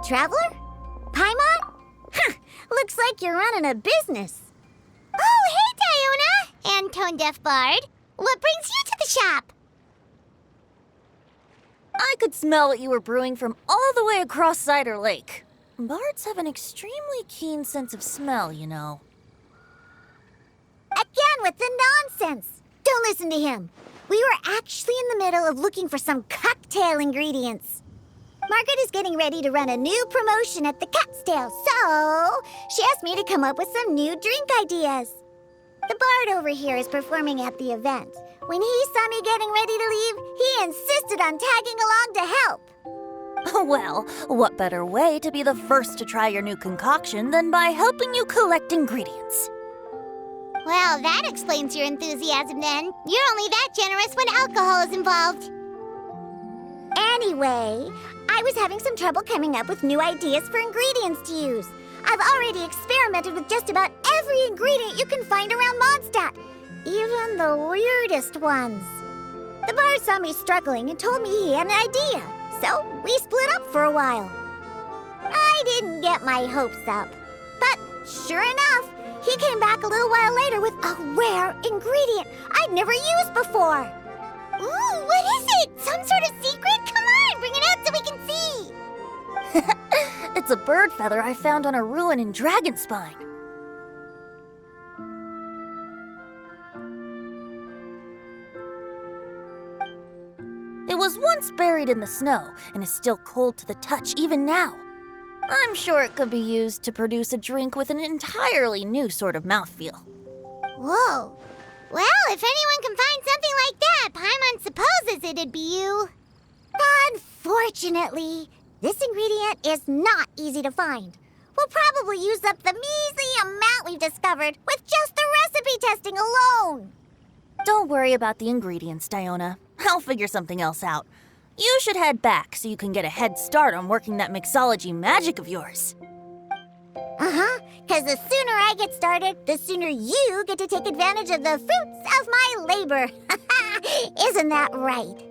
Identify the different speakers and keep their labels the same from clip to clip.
Speaker 1: Traveler? Paimon? Huh, looks like you're running a business.
Speaker 2: Oh, hey, Diona! And Tone Deaf Bard. What brings you to the shop?
Speaker 3: I could smell what you were brewing from all the way across Cider Lake. Bards have an extremely keen sense of smell, you know.
Speaker 1: Again with the nonsense. Don't listen to him. We were actually in the middle of looking for some cocktail ingredients. Margaret is getting ready to run a new promotion at the Cat's Tail, so she asked me to come up with some new drink ideas. The bard over here is performing at the event. When he saw me getting ready to leave, he insisted on tagging along to help.
Speaker 3: Well, what better way to be the first to try your new concoction than by helping you collect ingredients?
Speaker 2: Well, that explains your enthusiasm then. You're only that generous when alcohol is involved.
Speaker 1: Anyway, I was having some trouble coming up with new ideas for ingredients to use. I've already experimented with just about every ingredient you can find around Mondstadt, even the weirdest ones. The bar saw me struggling and told me he had an idea, so we split up for a while. I didn't get my hopes up, but sure enough, he came back a little while later with a rare ingredient I'd never used before.
Speaker 2: Ooh, what is it? Some sort of secret? Come on, bring it out so we can see.
Speaker 3: It's a bird feather I found on a ruin in Dragonspine. It was once buried in the snow and is still cold to the touch even now. I'm sure it could be used to produce a drink with an entirely new sort of mouthfeel.
Speaker 2: Whoa. Well, if anyone can find something like that, Paimon supposes it'd be you.
Speaker 1: Unfortunately, this ingredient is not easy to find. We'll probably use up the measly amount we've discovered with just the recipe testing alone.
Speaker 3: Don't worry about the ingredients, Diona. I'll figure something else out. You should head back so you can get a head start on working that mixology magic of yours.
Speaker 1: Because the sooner I get started, the sooner you get to take advantage of the fruits of my labor. Isn't that right?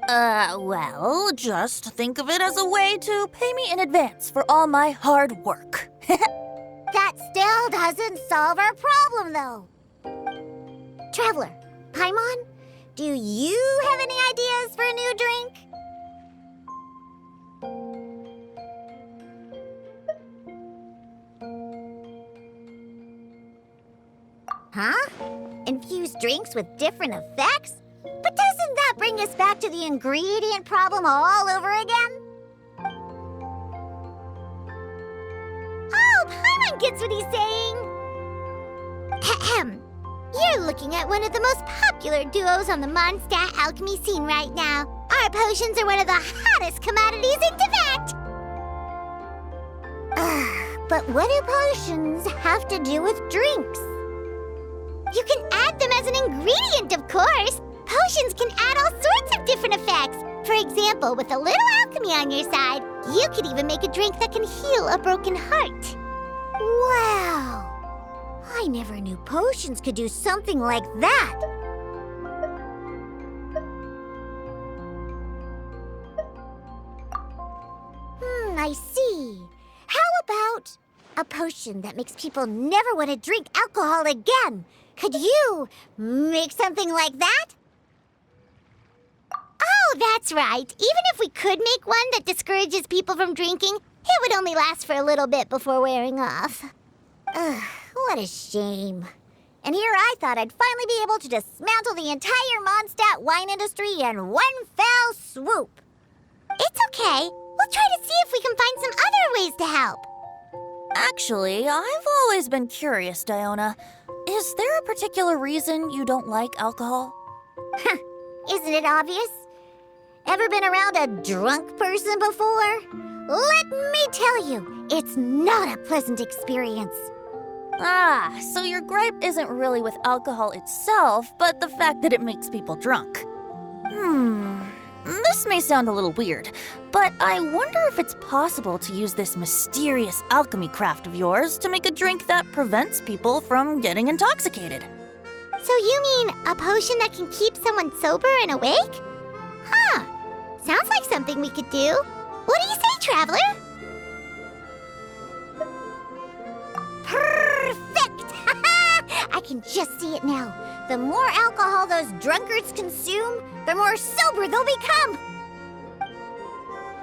Speaker 3: Well, just think of it as a way to pay me in advance for all my hard work.
Speaker 1: That still doesn't solve our problem, though. Traveler, Paimon, do you have any ideas for a new drink? Huh? Infused drinks with different effects? But doesn't that bring us back to the ingredient problem all over again?
Speaker 2: Oh, Paimon gets what he's saying. Ahem. You're looking at one of the most popular duos on the Mondstadt alchemy scene right now. Our potions are one of the hottest commodities in Tibet.
Speaker 1: But what do potions have to do with drinks?
Speaker 2: You can add them as an ingredient, of course. Potions can add all sorts of different effects. For example, with a little alchemy on your side, you could even make a drink that can heal a broken heart.
Speaker 1: Wow! I never knew potions could do something like that. I see. How about a potion that makes people never want to drink alcohol again? Could you make something like that?
Speaker 2: Oh, that's right. Even if we could make one that discourages people from drinking, it would only last for a little bit before wearing off.
Speaker 1: Ugh, what a shame. And here I thought I'd finally be able to dismantle the entire Mondstadt wine industry in one fell swoop.
Speaker 2: It's okay. We'll try to see if we can find some other ways to help.
Speaker 3: Actually, I've always been curious, Diona. Is there a particular reason you don't like alcohol?
Speaker 1: Isn't it obvious? Ever been around a drunk person before? Let me tell you, it's not a pleasant experience.
Speaker 3: Ah, so your gripe isn't really with alcohol itself, but the fact that it makes people drunk. This may sound a little weird, but I wonder if it's possible to use this mysterious alchemy craft of yours to make a drink that prevents people from getting intoxicated.
Speaker 2: So you mean a potion that can keep someone sober and awake? Huh. Sounds like something we could do. What do you say, Traveler?
Speaker 1: Perfect! I can just see it now. The more alcohol those drunkards consume, the more sober they'll become.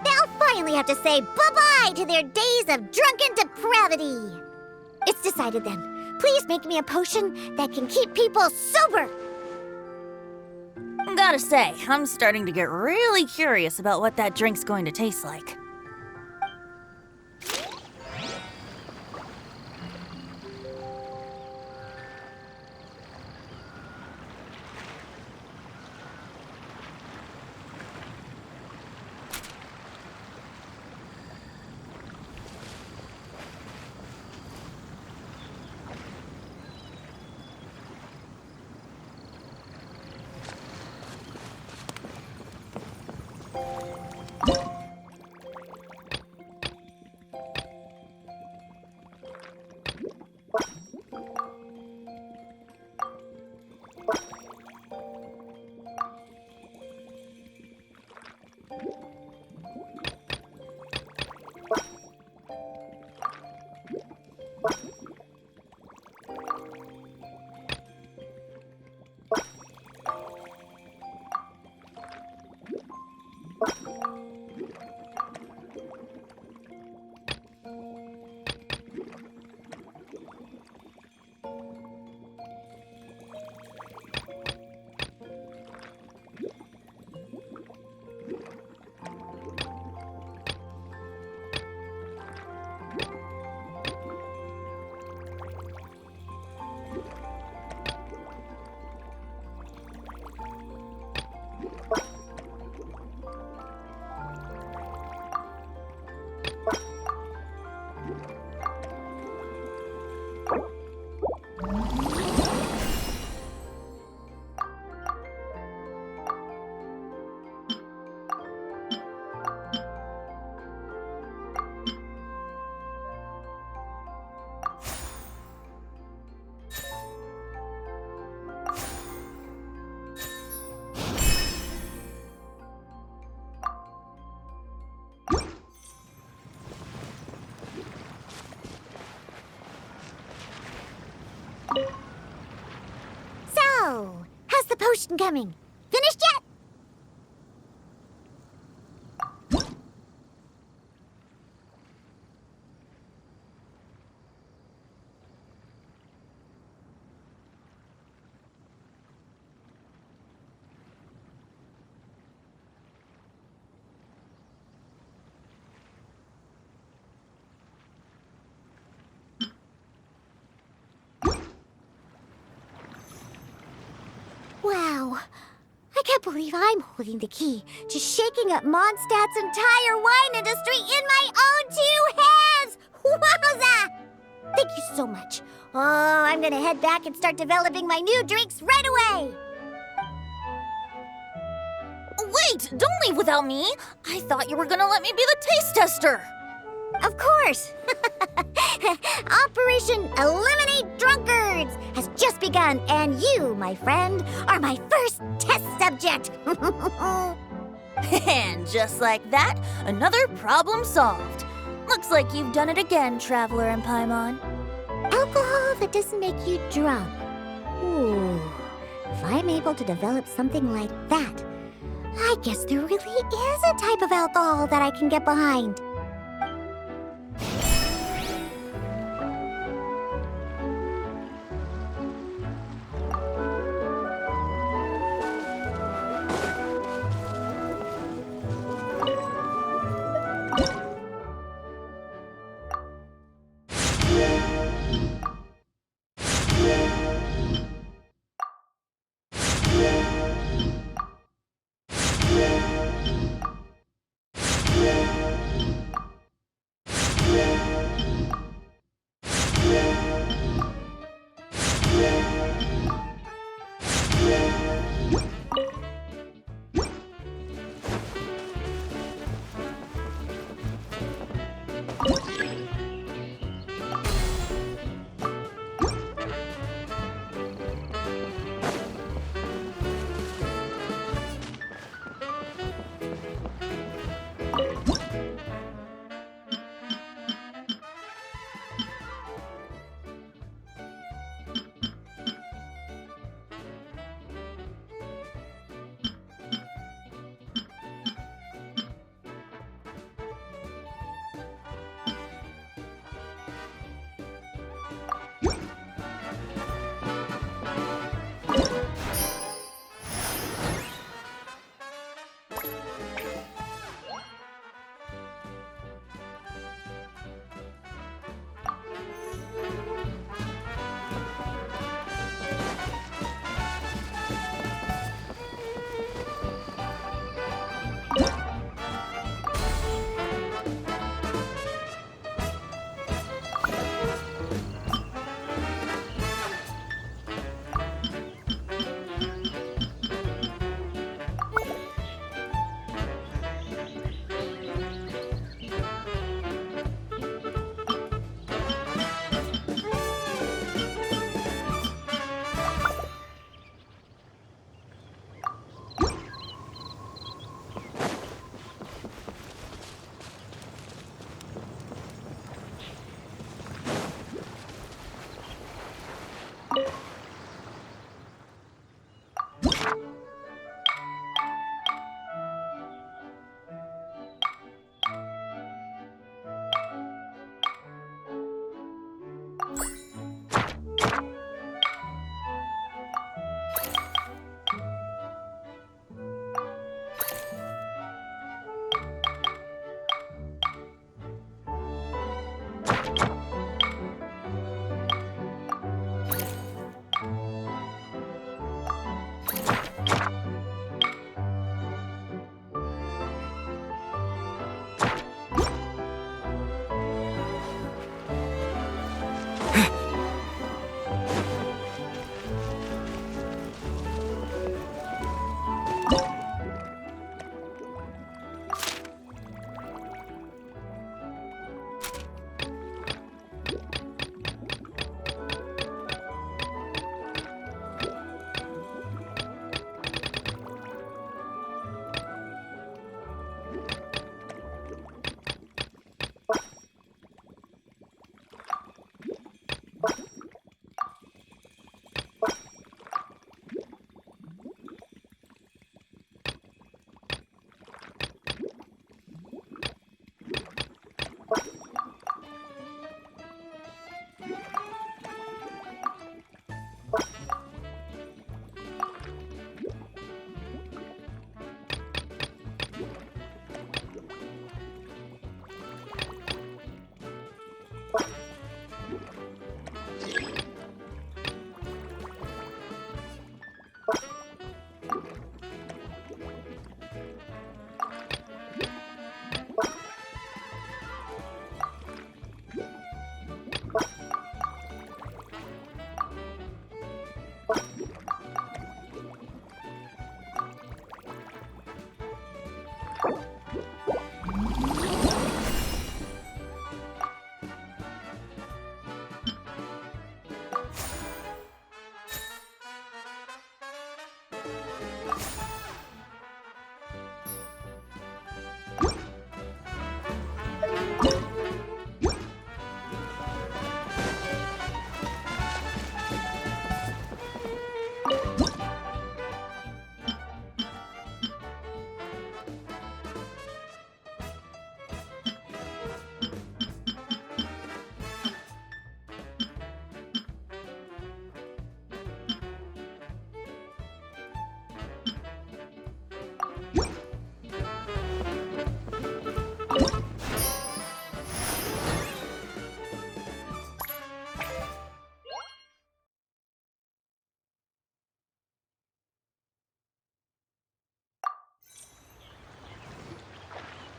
Speaker 1: They'll finally have to say bye-bye to their days of drunken depravity. It's decided then. Please make me a potion that can keep people sober.
Speaker 3: Gotta say, I'm starting to get really curious about what that drink's going to taste like.
Speaker 1: So, how's the potion coming? Finished yet? Wow, I can't believe I'm holding the key to shaking up Mondstadt's entire wine industry in my own two hands! Wowza! Thank you so much. Oh, I'm gonna head back and start developing my new drinks right away!
Speaker 3: Wait, don't leave without me! I thought you were gonna let me be the taste tester!
Speaker 1: Of course! Operation Eliminate Drunkards has just begun, and you, my friend, are my first test subject!
Speaker 3: And just like that, another problem solved. Looks like you've done it again, Traveler and Paimon.
Speaker 1: Alcohol that doesn't make you drunk. Ooh, if I'm able to develop something like that, I guess there really is a type of alcohol that I can get behind.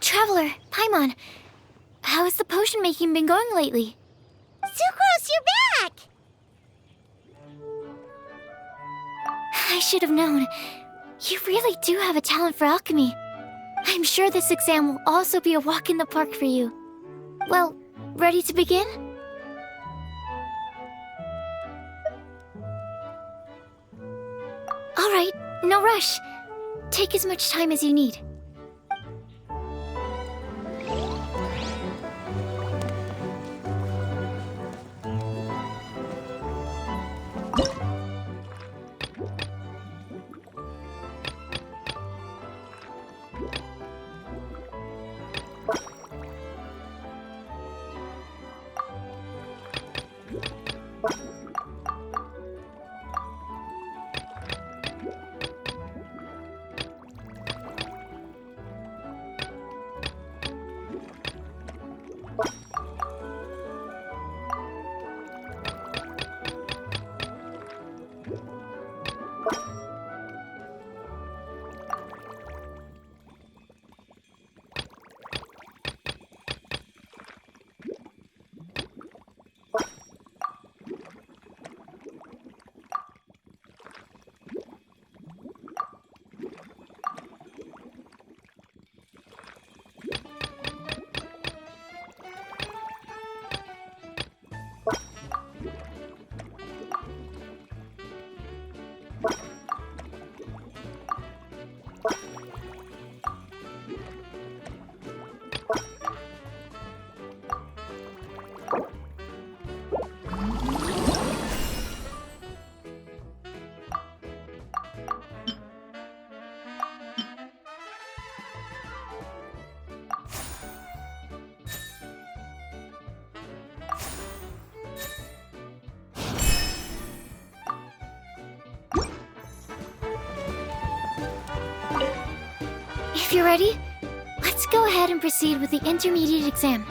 Speaker 1: Traveler, Paimon, how has the potion making been going lately?
Speaker 2: Sucrose, you're back!
Speaker 1: I should have known. You really do have a talent for alchemy. I'm sure this exam will also be a walk in the park for you. Well, ready to begin? All right, no rush. Take as much time as you need.
Speaker 4: If you're ready, let's go ahead and proceed with the intermediate exam.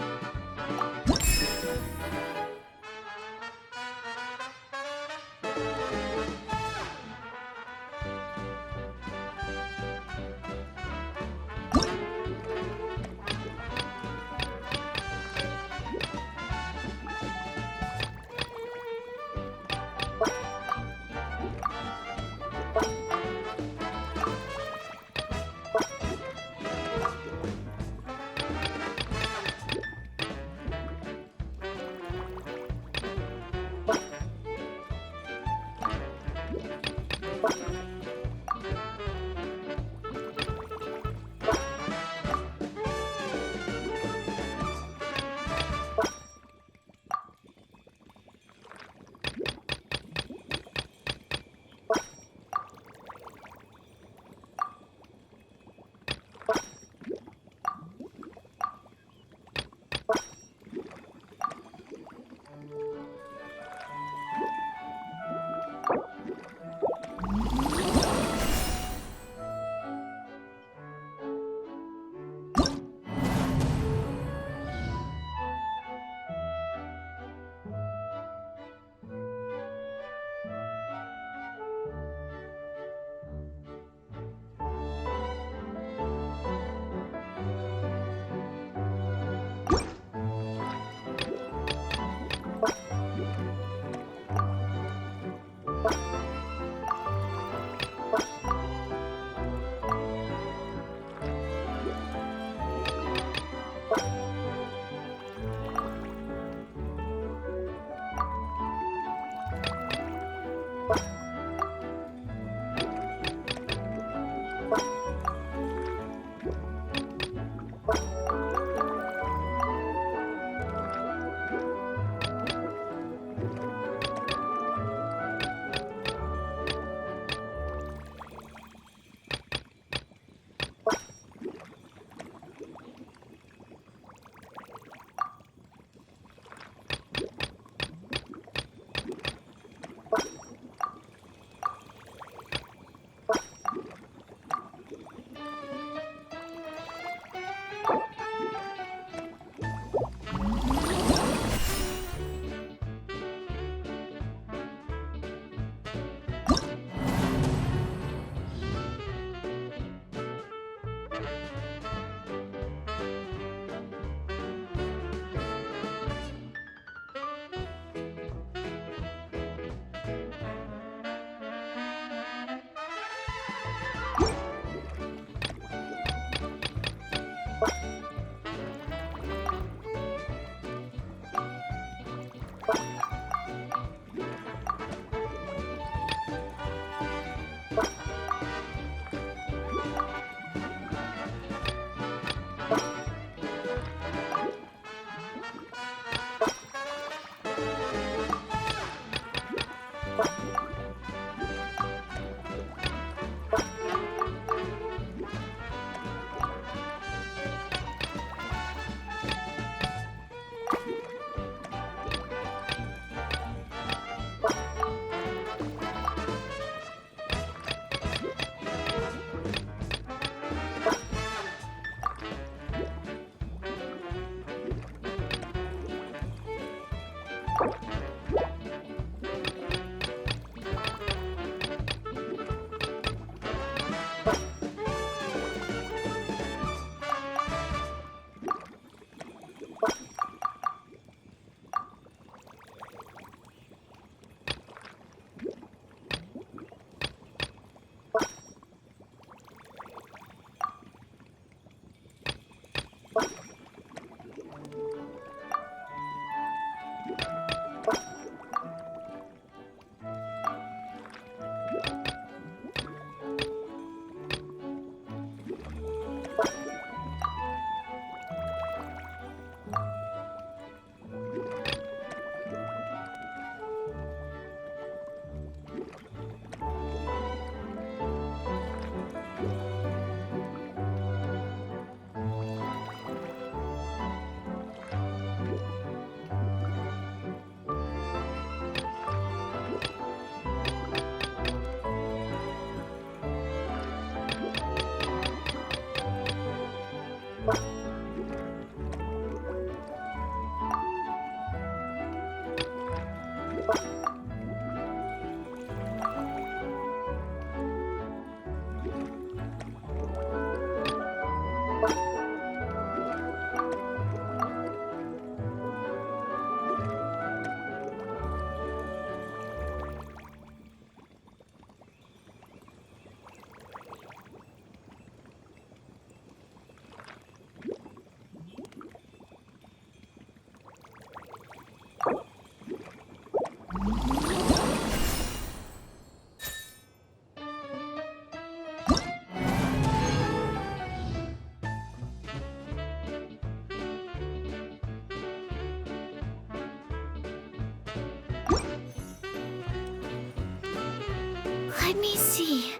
Speaker 4: Let me see.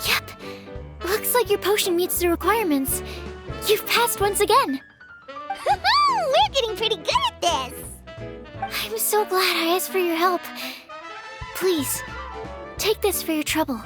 Speaker 4: Yep. Looks like your potion meets the requirements. You've passed once again.
Speaker 2: We're getting pretty good at this.
Speaker 4: I'm so glad I asked for your help. Please, take this for your trouble.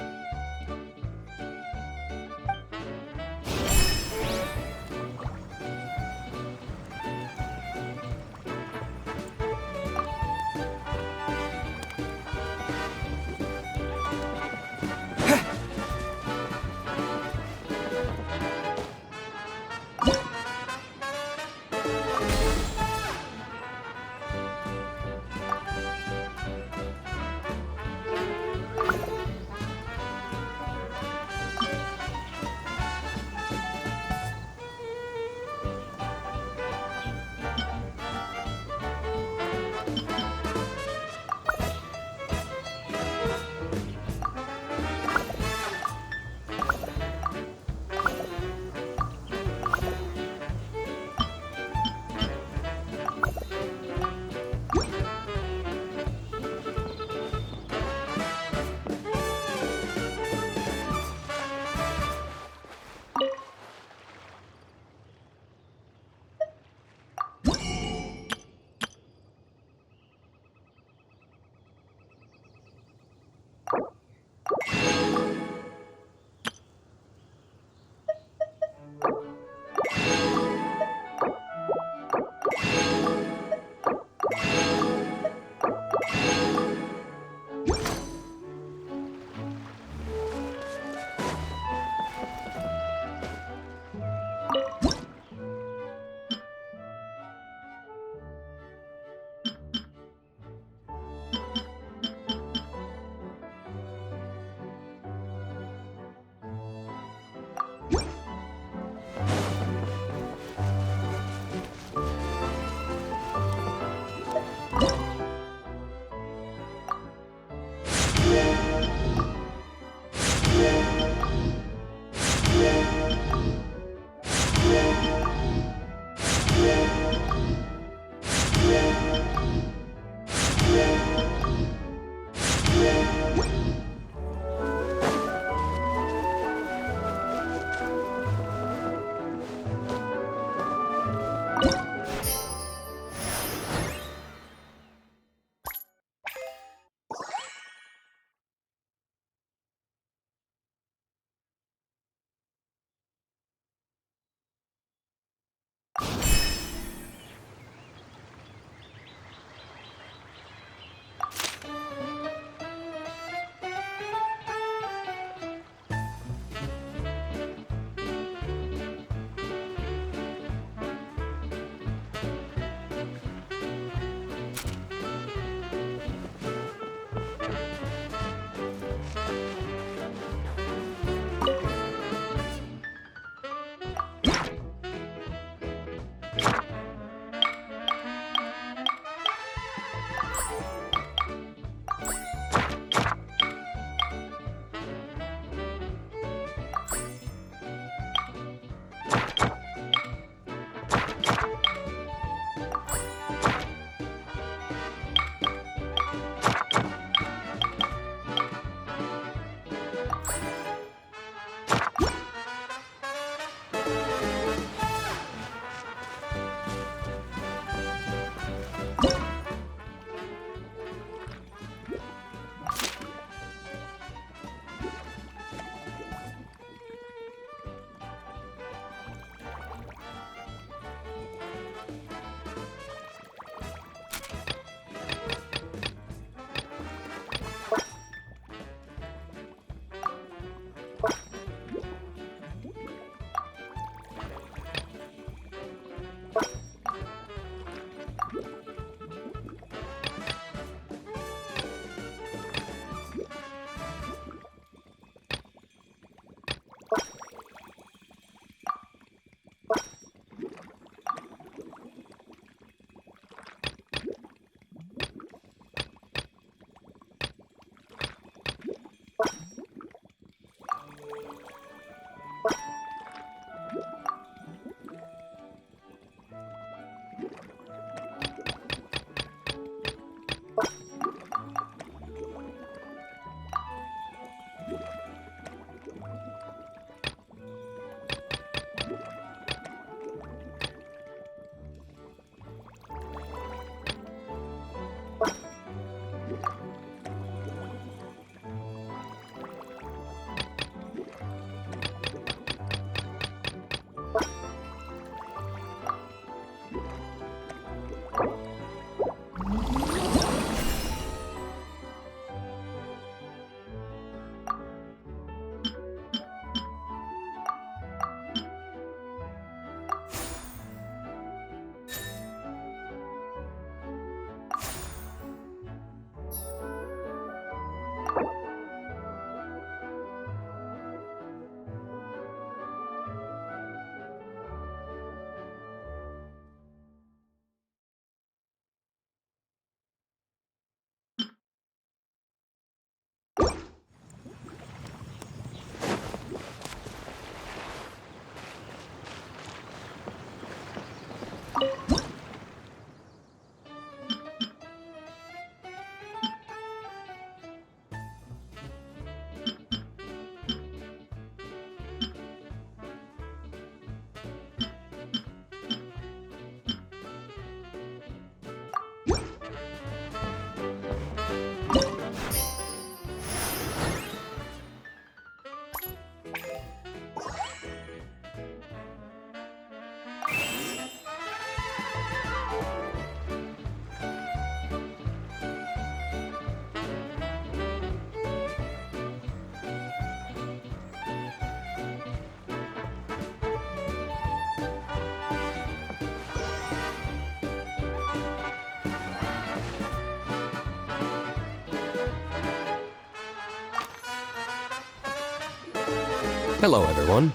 Speaker 5: Hello, everyone.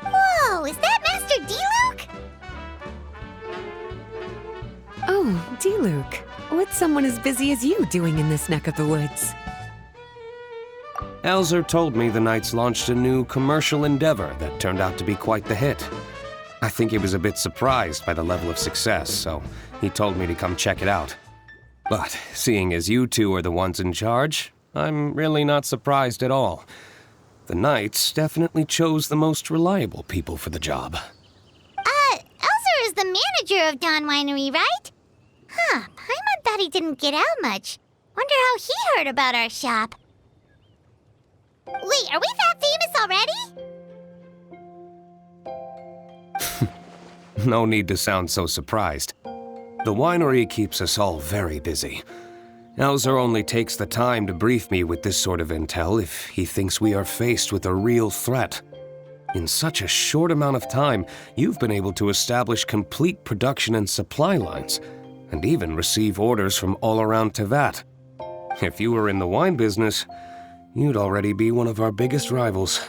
Speaker 2: Whoa, is that Master D-Luke?
Speaker 6: Oh, D-Luke. What's someone as busy as you doing in this neck of the woods?
Speaker 5: Elzer told me the Knights launched a new commercial endeavor that turned out to be quite the hit. I think he was a bit surprised by the level of success, so he told me to come check it out. But seeing as you two are the ones in charge, I'm really not surprised at all. The Knights definitely chose the most reliable people for the job.
Speaker 2: Elzer is the manager of Dawn Winery, right? Huh, Paimon thought he didn't get out much. Wonder how he heard about our shop. Wait, are we that famous already?
Speaker 5: No need to sound so surprised. The winery keeps us all very busy. Elzer only takes the time to brief me with this sort of intel if he thinks we are faced with a real threat. In such a short amount of time, you've been able to establish complete production and supply lines, and even receive orders from all around Tevat. If you were in the wine business, you'd already be one of our biggest rivals.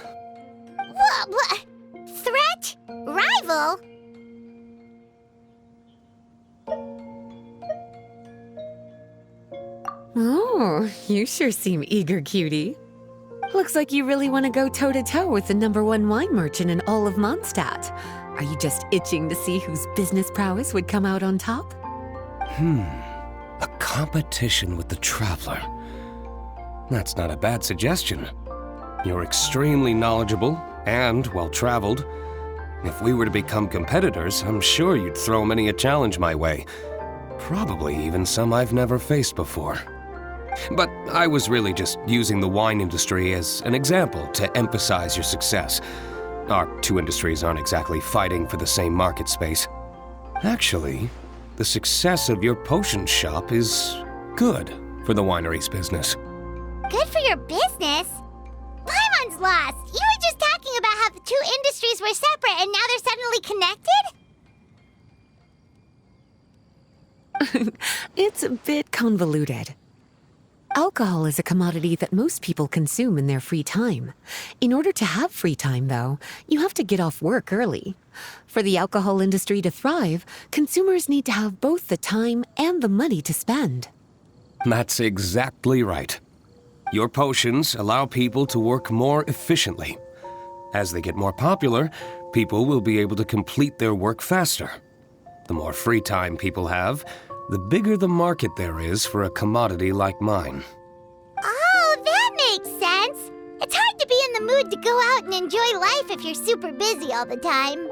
Speaker 2: What? Threat? Rival?
Speaker 6: Oh, you sure seem eager, cutie. Looks like you really want to go toe-to-toe with the #1 wine merchant in all of Mondstadt. Are you just itching to see whose business prowess would come out on top?
Speaker 5: A competition with the Traveler. That's not a bad suggestion. You're extremely knowledgeable and well-traveled. If we were to become competitors, I'm sure you'd throw many a challenge my way. Probably even some I've never faced before. But I was really just using the wine industry as an example to emphasize your success. Our two industries aren't exactly fighting for the same market space. Actually, the success of your potion shop is good for the winery's business.
Speaker 2: Good for your business? Paimon's lost! You were just talking about how the two industries were separate and now they're suddenly connected?
Speaker 6: It's a bit convoluted. Alcohol is a commodity that most people consume in their free time. In order to have free time, though, you have to get off work early. For the alcohol industry to thrive, consumers need to have both the time and the money to spend.
Speaker 5: That's exactly right. Your potions allow people to work more efficiently. As they get more popular, people will be able to complete their work faster. The more free time people have, the bigger the market there is for a commodity like mine.
Speaker 2: Oh, that makes sense! It's hard to be in the mood to go out and enjoy life if you're super busy all the time.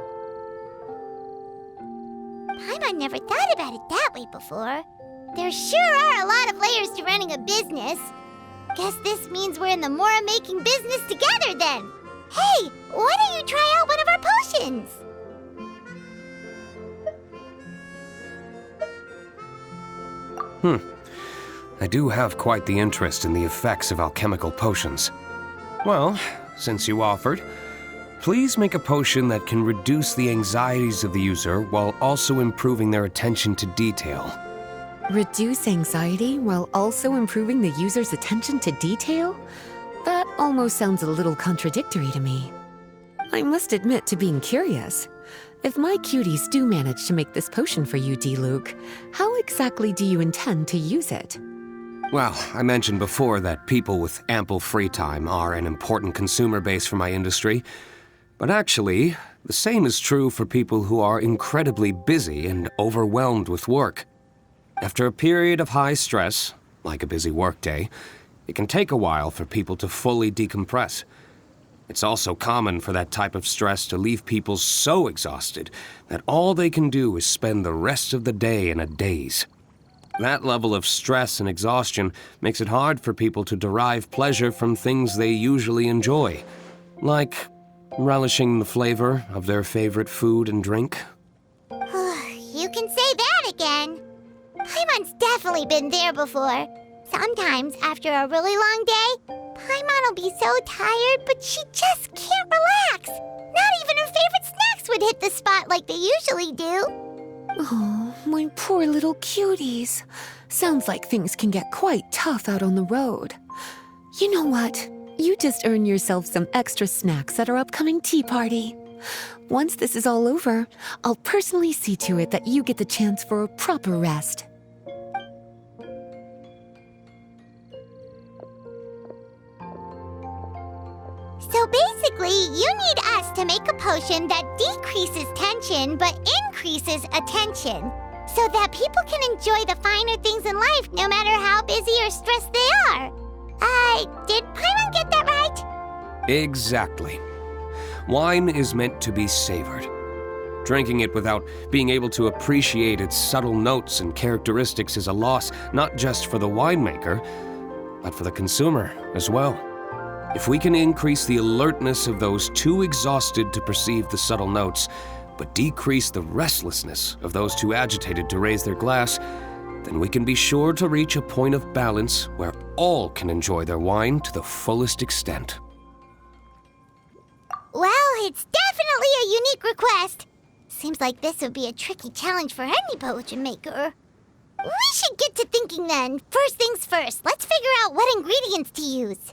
Speaker 2: Paimon never thought about it that way before. There sure are a lot of layers to running a business. Guess this means we're in the Mora-making business together then. Hey, why don't you try out one of our potions?
Speaker 5: I do have quite the interest in the effects of alchemical potions. Well, since you offered, please make a potion that can reduce the anxieties of the user while also improving their attention to detail.
Speaker 6: Reduce anxiety while also improving the user's attention to detail? That almost sounds a little contradictory to me. I must admit to being curious. If my cuties do manage to make this potion for you, D-Luke, how exactly do you intend to use it?
Speaker 5: Well, I mentioned before that people with ample free time are an important consumer base for my industry. But actually, the same is true for people who are incredibly busy and overwhelmed with work. After a period of high stress, like a busy workday, it can take a while for people to fully decompress. It's also common for that type of stress to leave people so exhausted that all they can do is spend the rest of the day in a daze. That level of stress and exhaustion makes it hard for people to derive pleasure from things they usually enjoy, like relishing the flavor of their favorite food and drink.
Speaker 2: You can say that again. Paimon's definitely been there before. Sometimes, after a really long day, Paimon will be so tired, but she just can't relax. Not even her favorite snacks would hit the spot like they usually do.
Speaker 6: Oh, my poor little cuties. Sounds like things can get quite tough out on the road. You know what? You just earn yourself some extra snacks at our upcoming tea party. Once this is all over, I'll personally see to it that you get the chance for a proper rest.
Speaker 2: So basically, you need us to make a potion that decreases tension but increases attention, so that people can enjoy the finer things in life no matter how busy or stressed they are. Did Paimon get that right?
Speaker 5: Exactly. Wine is meant to be savored. Drinking it without being able to appreciate its subtle notes and characteristics is a loss not just for the winemaker, but for the consumer as well. If we can increase the alertness of those too exhausted to perceive the subtle notes, but decrease the restlessness of those too agitated to raise their glass, then we can be sure to reach a point of balance where all can enjoy their wine to the fullest extent.
Speaker 2: Well, it's definitely a unique request. Seems like this would be a tricky challenge for any potion maker. We should get to thinking then. First things first, let's figure out what ingredients to use.